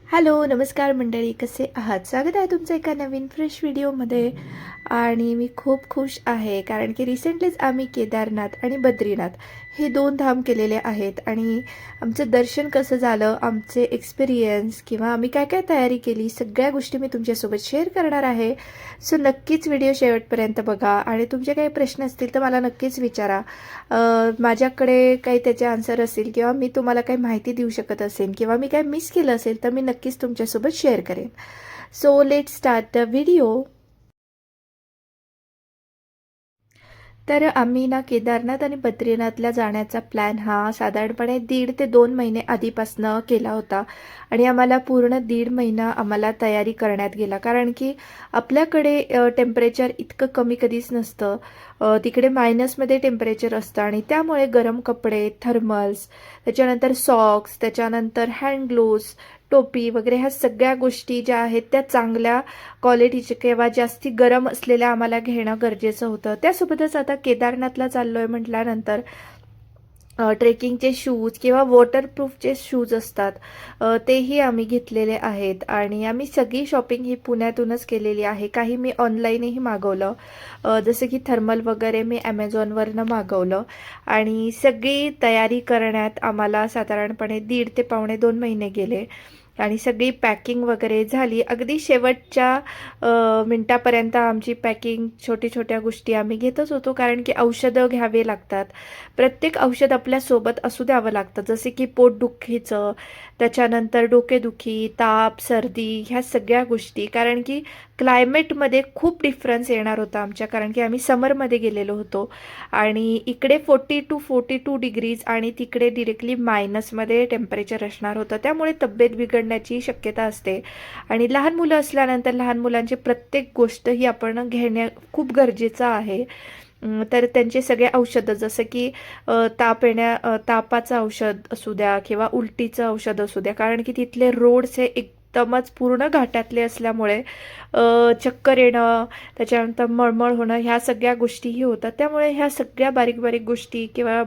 Hello, नमस्कार मंडळी, कसे आहात? स्वागत आहे तुमचं एका नवीन फ्रेश व्हिडिओमध्ये. आणि मी खूप खुश आहे कारण की रिसेंटलीच आम्ही केदारनाथ आणि बद्रीनाथ हे 2 धाम केलेले आहेत. आणि आमचं दर्शन कसं झालं, आमचे एक्सपिरियन्स किंवा आम्ही काय काय तयारी केली, सगळ्या गोष्टी मी तुमच्यासोबत शेअर करणार आहे. सो नक्कीच व्हिडिओ शेवटपर्यंत बघा आणि तुमचे काही प्रश्न असतील तर मला नक्कीच विचारा. माझ्याकडे काही त्याचे आन्सर असेल किंवा मी तुम्हाला काही माहिती देऊ शकत असेल किंवा मी काही मिस केलं असेल तर मी नक्कीच तुमच्यासोबत शेअर करेन. So let start the video. तर आम्ही ना केदारनाथ आणि बद्रीनाथला जाण्याचा प्लॅन हा साधारणपणे 1.5 ते 2 महिने आधीपासनं केला होता. आणि आम्हाला पूर्ण 1.5 महिना आम्हाला तयारी करण्यात गेला कारण की आपल्याकडे टेम्परेचर इतकं कमी कधीच नसतं. तिकडे मायनसमध्ये टेम्परेचर असतं आणि त्यामुळे गरम कपडे, थर्मल्स, त्याच्यानंतर सॉक्स, त्याच्यानंतर हँड ग्लोव्ज, टोपी वगैरे ह्या सगळ्या गोष्टी ज्या आहेत त्या चांगल्या क्वालिटीचे किंवा जास्ती गरम असलेल्या आम्हाला घेणं गरजेचं होतं. त्यासोबतच आता केदारनाथला चाललो आहे म्हटल्यानंतर ट्रेकिंगचे शूज किंवा वॉटरप्रूफचे शूज असतात, तेही आम्ही घेतलेले आहेत. आणि आम्ही सगळी शॉपिंग ही पुण्यातूनच केलेली आहे. काही मी ऑनलाईनही मागवलं, जसं की थर्मल वगैरे मी ॲमेझॉनवरनं मागवलं. आणि सगळी तयारी करण्यात आम्हाला साधारणपणे 1.5 ते 2 महिने गेले. आणि सगळी पॅकिंग वगैरे झाली. अगदी शेवटच्या मिनटापर्यंत आमची पॅकिंग, छोट्या गोष्टी आम्ही घेतच होतो कारण की औषधं घ्यावे लागतात. प्रत्येक औषध आपल्यासोबत असू द्यावं लागतं, जसे की पोटदुखीचं, त्याच्यानंतर डोकेदुखी, ताप, सर्दी ह्या सगळ्या गोष्टी. कारण की क्लायमेटमध्ये खूप डिफरन्स येणार होता आमच्या, कारण की आम्ही समरमध्ये गेलेलो होतो आणि इकडे 40 to 42 डिग्रीज आणि तिकडे डिरेक्टली मायनसमध्ये टेम्परेचर असणार होतं. त्यामुळे तब्येत बिघडण्याची शक्यता असते. आणि लहान मुलं असल्यानंतर लहान मुलांची प्रत्येक गोष्ट ही आपण घेणे खूप गरजेचं आहे. तर त्यांचे सगळे औषधं, जसं की तापाचं औषध असू द्या किंवा उलटीचं औषध असू द्या, कारण की तिथले रोड्स हे एकदमच पूर्ण घाटातले असल्यामुळे चक्कर येणं, त्याच्यानंतर मळमळ होणं, ह्या सगळ्या गोष्टीही होतात. त्यामुळे ह्या सगळ्या बारीक बारीक गोष्टी किंवा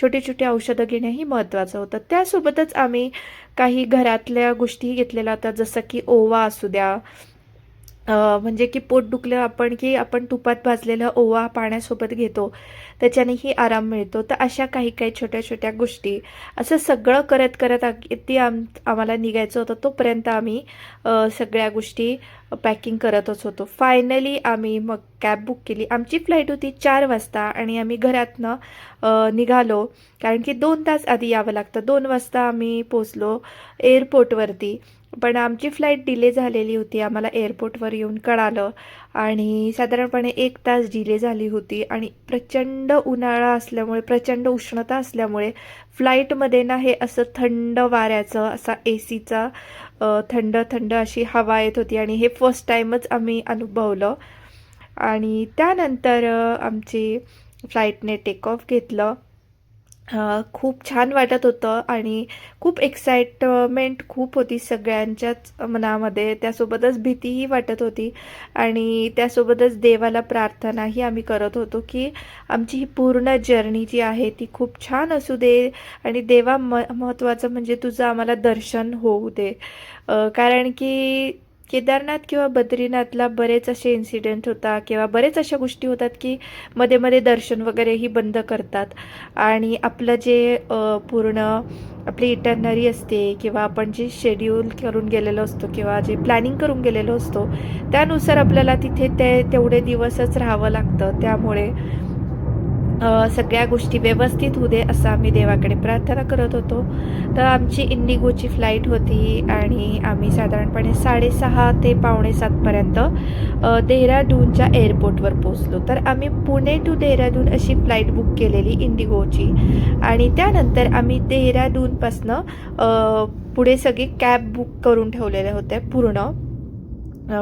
छोटी औषधं घेणंही महत्त्वाचं होतं. त्यासोबतच आम्ही काही घरातल्या गोष्टीही घेतलेल्या होत्या, जसं की ओवा असू द्या, म्हणजे की पोट दुखलं आपण की आपण तुपात भाजलेला ओवा पाण्यासोबत घेतो, त्याच्यानेही आराम मिळतो. तर अशा काही छोट्या गोष्टी, असं सगळं करत करत किती आम्हाला निघायचं होतं तोपर्यंत आम्ही सगळ्या गोष्टी पॅकिंग करतच होतो. फायनली आम्ही मग कॅब बुक केली. आमची फ्लाईट होती 4 वाजता आणि आम्ही घरातनं निघालो कारण की 2 तास आधी यावं लागतं. 2 वाजता आम्ही पोचलो एअरपोर्टवरती. पण आमची फ्लाईट डिले झालेली होती, आम्हाला एअरपोर्टवर येऊन कळालं. आणि साधारणपणे 1 तास डिले झाली होती आणि प्रचंड उन्हाळा असल्यामुळे, प्रचंड उष्णता असल्यामुळे फ्लाईटमध्ये ना हे असं थंड वाऱ्याचं, असा एसीचा थंड थंड अशी हवा येत होती आणि हे फर्स्ट टाईमच आम्ही अनुभवलं. आणि त्यानंतर आमची फ्लाईटने टेक ऑफ घेतलं. खूप छान वाटत होतं आणि खूप एक्साइटमेंट खूप होती सगळ्यांच्याच मनामध्ये. त्यासोबतच भीतीही वाटत होती आणि त्यासोबतच देवाला प्रार्थनाही आम्ही करत होतो की आमची ही पूर्ण जर्नी जी आहे ती खूप छान असू दे आणि देवा महत्त्वाचं म्हणजे तुझं आम्हाला दर्शन होऊ दे. कारण की केदारनाथ किंवा बद्रीनाथला बरेच असे इन्सिडेंट होतात किंवा बरेच अशा गोष्टी होतात की मध्ये मध्ये दर्शन वगैरेही बंद करतात. आणि आपलं जे पूर्ण आपली इटर्नरी असते किंवा आपण जे शेड्यूल करून गेलेलो असतो किंवा जे प्लॅनिंग करून गेलेलो असतो, त्यानुसार आपल्याला तिथे तेवढे दिवसच राहावं लागतं. त्यामुळे सगळ्या गोष्टी व्यवस्थित होऊ दे असं आम्ही देवाकडे प्रार्थना करत होतो. तर आमची इंडिगोची फ्लाईट होती आणि आम्ही साधारणपणे 6:30 ते 6:45पर्यंत देहरादूनच्या एअरपोर्टवर पोचलो. तर आम्ही पुणे टू देहरादून अशी फ्लाईट बुक केलेली इंडिगोची. आणि त्यानंतर आम्ही देहरादूनपासनं पुढे सगळी कॅब बुक करून ठेवलेल्या होत्या.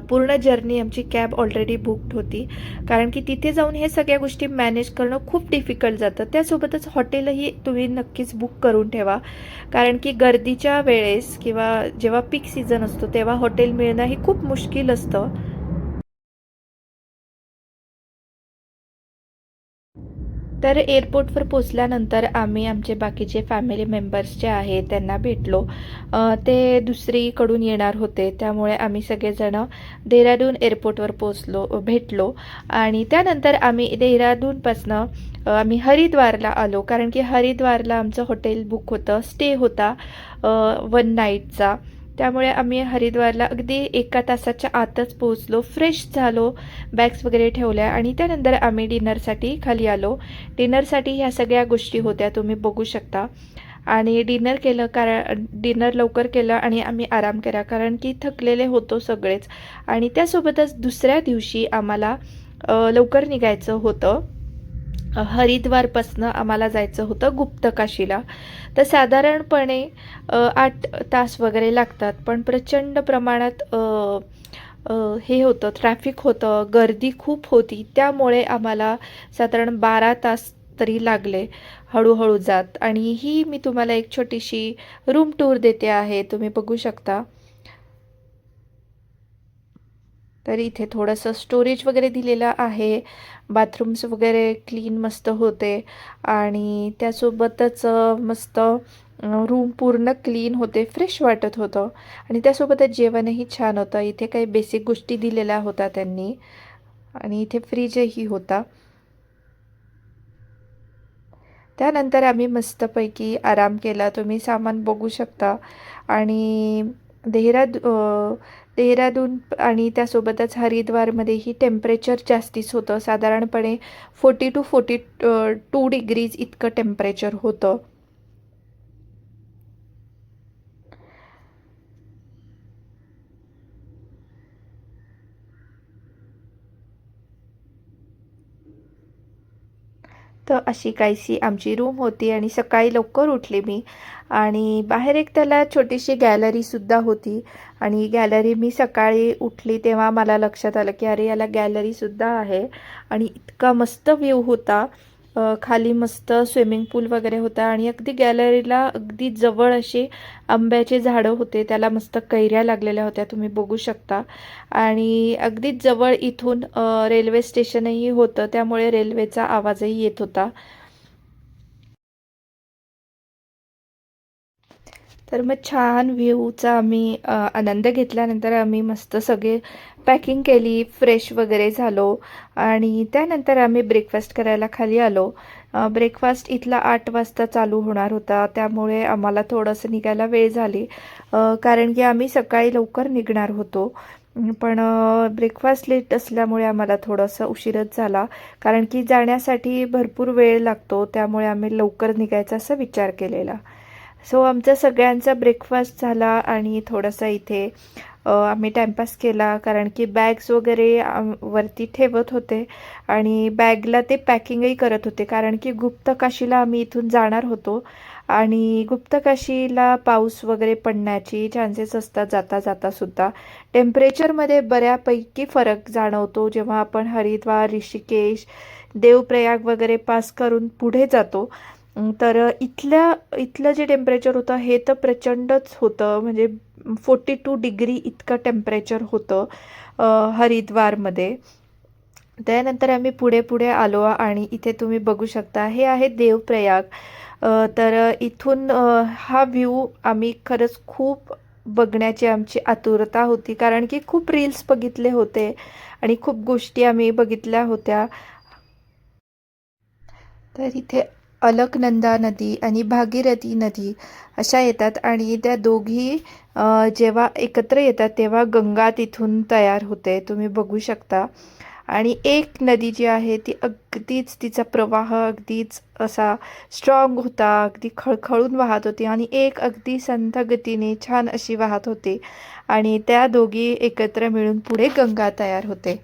पूर्ण जर्नी आमची कॅब ऑलरेडी बुकड होती कारण की तिथे जाऊन हे सगळ्या गोष्टी मॅनेज करणं खूप डिफिकल्ट जातं. त्यासोबतच हॉटेलही तुम्ही नक्कीच बुक करून ठेवा कारण की गर्दीच्या वेळेस किंवा जेव्हा पीक सीझन असतो तेव्हा हॉटेल मिळणं ही खूप मुश्किल असतं. तर एअरपोर्टवर पोचल्यानंतर आम्ही आमचे बाकीचे फॅमिली मेंबर्स जे आहेत त्यांना भेटलो. ते दुसरीकडून येणार होते, त्यामुळे आम्ही सगळेजण देहरादून एअरपोर्टवर भेटलो. आणि त्यानंतर आम्ही देहरादूनपासनं आम्ही हरिद्वारला आलो, कारण की हरिद्वारला आमचं हॉटेल बुक होतं, स्टे होता 1 नाईटचा. त्यामुळे आम्ही हरिद्वारला अगदी 1 तासाच्या आतच पोहोचलो, फ्रेश झालो, बॅग्स वगैरे ठेवल्या आणि त्यानंतर आम्ही डिनरसाठी खाली आलो. डिनरसाठी ह्या सगळ्या गोष्टी होत्या, तुम्ही बघू शकता. आणि डिनर केलं, कारण डिनर लवकर केलं आणि आम्ही आराम केला, कारण की थकलेले होतो सगळेच. आणि त्यासोबतच दुसऱ्या दिवशी आम्हाला लवकर निघायचं होतं. हरिद्वारपासनं आम्हाला जायचं होतं गुप्तकाशीला. तर साधारणपणे 8 तास वगैरे लागतात, पण प्रचंड प्रमाणात हे होतं, ट्रॅफिक होतं, गर्दी खूप होती, त्यामुळे आम्हाला साधारण 12 तास तरी लागले हळूहळू जात. आणि ही मी तुम्हाला एक छोटीशी रूम टूर देते आहे, तुम्ही बघू शकता. तर इथे थोडंसं स्टोरेज वगैरे दिलेलं आहे, बाथरूम्स वगैरे क्लीन मस्त होते आणि त्यासोबतच मस्त रूम पूर्ण क्लीन होते, फ्रेश वाटत होतं. आणि त्यासोबतच जेवणही छान होतं. इथे काही बेसिक गोष्टी दिलेल्या होत्या त्यांनी आणि इथे फ्रीजही होता. त्यानंतर आम्ही मस्तपैकी आराम केला, तुम्ही सामान बघू शकता. आणि देहरादून आणि त्यासोबतच हरिद्वारमध्येही टेम्परेचर जास्तीच होतं, साधारणपणे 40 to 42 डिग्रीज इतकं टेम्परेचर होतं. तर अशी काहीशी आमची रूम होती आणि सकाळी लवकर उठले मी. आणि बाहेर एक त्याला छोटीशी गॅलरीसुद्धा होती. आणि गॅलरी मी सकाळी उठली तेव्हा मला लक्षात आलं की अरे याला गॅलरीसुद्धा आहे. आणि इतका मस्त व्ह्यू होता. खाली मस्त स्विमिंग पूल वगैरे होता आणि अगदी गॅलरीला अगदी जवळ अशी आंब्याचे झाडं होते, त्याला मस्त कैऱ्या लागलेल्या होत्या, तुम्ही बघू शकता. आणि अगदीच जवळ इथून रेल्वे स्टेशनही होतं, त्यामुळे रेल्वेचा आवाजही येत होता. तर मग छान व्ह्यूचा आम्ही आनंद घेतल्यानंतर आम्ही मस्त सगळे पॅकिंग केली, फ्रेश वगैरे झालो आणि त्यानंतर आम्ही ब्रेकफास्ट करायला खाली आलो. ब्रेकफास्ट इथला 8 वाजता चालू होणार होता, त्यामुळे आम्हाला थोडंसं निघायला वेळ झाली, कारण की आम्ही सकाळी लवकर निघणार होतो. पण ब्रेकफास्ट लेट असल्यामुळे आम्हाला थोडंसं उशीरच झाला, कारण की जाण्यासाठी भरपूर वेळ लागतो, त्यामुळे आम्ही लवकर निघायचा असा विचार केलेला. सो आमचा सगळ्यांचा ब्रेकफास्ट झाला आणि थोडासा इथे आम्ही टाईमपास केला, कारण की बॅग्स वगैरे वरती ठेवत होते आणि बॅगला ते पॅकिंगही करत होते, कारण की गुप्तकाशीला आम्ही इथून जाणार होतो आणि गुप्तकाशीला पाऊस वगैरे पडण्याची चान्सेस असतात जाता जातासुद्धा. टेम्परेचरमध्ये बऱ्यापैकी फरक जाणवतो जेव्हा आपण हरिद्वार, ऋषिकेश, देवप्रयाग वगैरे पास करून पुढे जातो. तर इथलं जे टेम्परेचर होतं हे तर प्रचंडच होतं, म्हणजे 42 डिग्री इतकं टेम्परेचर होतं हरिद्वारमध्ये. त्यानंतर आम्ही पुढे पुढे आलो आणि इथे तुम्ही बघू शकता हे आहे देवप्रयाग. तर इथून हा व्ह्यू आम्ही खरंच खूप बघण्याची आमची आतुरता होती, कारण की खूप रील्स बघितले होते आणि खूप गोष्टी आम्ही बघितल्या होत्या. तर इथे अलकनंदा नदी आणि भागीरथी नदी अशा येतात आणि त्या दोघी जेव्हा एकत्र येतात तेव्हा गंगा तिथून तयार होते, तुम्ही बघू शकता. आणि एक नदी जी आहे ती अगदीच तिचा प्रवाह अगदीच असा स्ट्रॉंग होता, अगदी खळखळून वाहत होती आणि एक अगदी संथ गतीने छान अशी वाहत होती आणि त्या दोघी एकत्र मिळून पुढे गंगा तयार होते.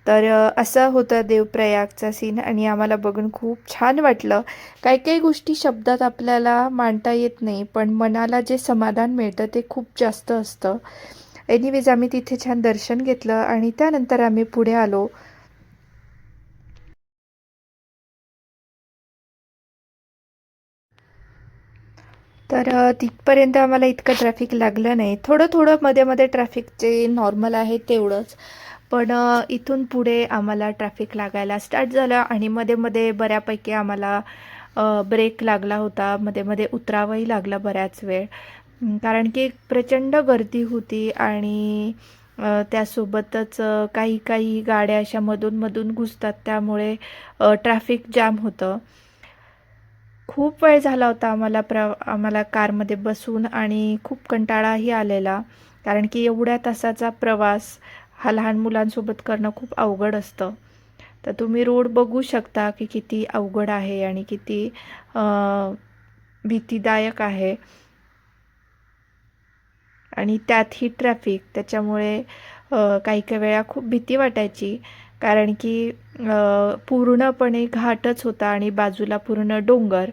तर असं होतं देवप्रयागचा सीन आणि आम्हाला बघून खूप छान वाटलं. काही काही गोष्टी शब्दात आपल्याला मांडता येत नाही, पण मनाला जे समाधान मिळतं ते खूप जास्त असतं. एनिवेज आम्ही तिथे छान दर्शन घेतलं आणि त्यानंतर आम्ही पुढे आलो. तर तिथपर्यंत आम्हाला इतकं ट्रॅफिक लागलं नाही, थोडं थोडं मध्ये मध्ये ट्रॅफिक जे नॉर्मल आहे तेवढंच. पण इथून पुढे आम्हाला ट्रॅफिक लागायला स्टार्ट झालं आणि मध्ये-मध्ये बऱ्यापैकी आम्हाला ब्रेक लागला होता. मध्ये-मध्ये उतरावंही लागलं बऱ्याच वेळ. कारण की प्रचंड गर्दी होती आणि त्यासोबतच काही-काही गाड्या अशा मधून-मधून घुसतात त्यामुळे ट्रॅफिक जाम होतं. खूप वेळ झाला होता आम्हाला कारमध्ये बसून आणि खूप कंटाळाही आलेला. कारण की एवढ्या तासाचा प्रवास हा लहान मुलांसोबत करणं खूप अवघड असतं. तर तुम्ही रोड बघू शकता की किती अवघड आहे आणि किती अ, भीतीदायक आहे आणि त्यातही ट्रॅफिक. त्याच्यामुळे काही-काही वेळा खूप भीती वाटायची. कारण की पूर्णपणे घाटच होता आणि बाजूला पूर्ण डोंगर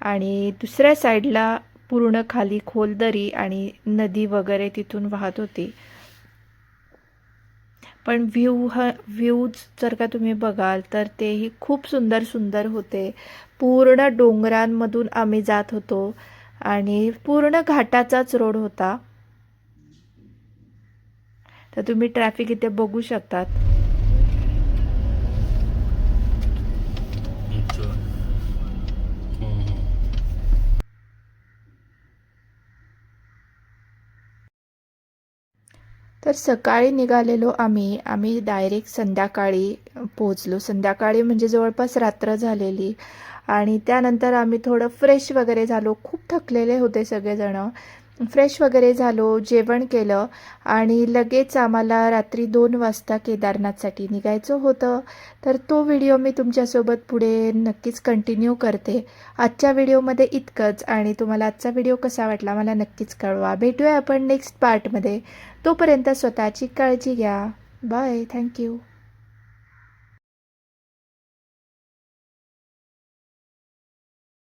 आणि दुसऱ्या साईडला पूर्ण खाली खोल दरी आणि नदी वगैरे तिथून वाहत होती. पण व्ह्यूज जर का तुम्ही बघाल तर तेही खूप सुंदर सुंदर होते. पूर्ण डोंगरांमधून आम्ही जात होतो आणि पूर्ण घाटाचाच रोड होता. तर तुम्ही ट्रॅफिक इथे बघू शकतात. अच्छा. हम्म. तर सकाळी निघालेलो आम्ही डायरेक्ट संध्याकाळी पोहोचलो. संध्याकाळी म्हणजे जवळपास रात्र झालेली आणि त्यानंतर आम्ही थोडं फ्रेश वगैरे झालो. खूप थकलेले होते सगळेजणं. फ्रेश वगैरे झालो, जेवण केलं आणि लगेच आम्हाला रात्री 2 वाजता केदारनाथसाठी निघायचं होतं. तर तो व्हिडिओ मी तुमच्यासोबत पुढे नक्कीच कंटिन्यू करते. आजच्या व्हिडिओमध्ये इतकंच आणि तुम्हाला आजचा व्हिडिओ कसा वाटला मला नक्कीच कळवा. भेटूया आपण नेक्स्ट पार्टमध्ये. तोपर्यंत स्वतःची काळजी घ्या. बाय. Thank you.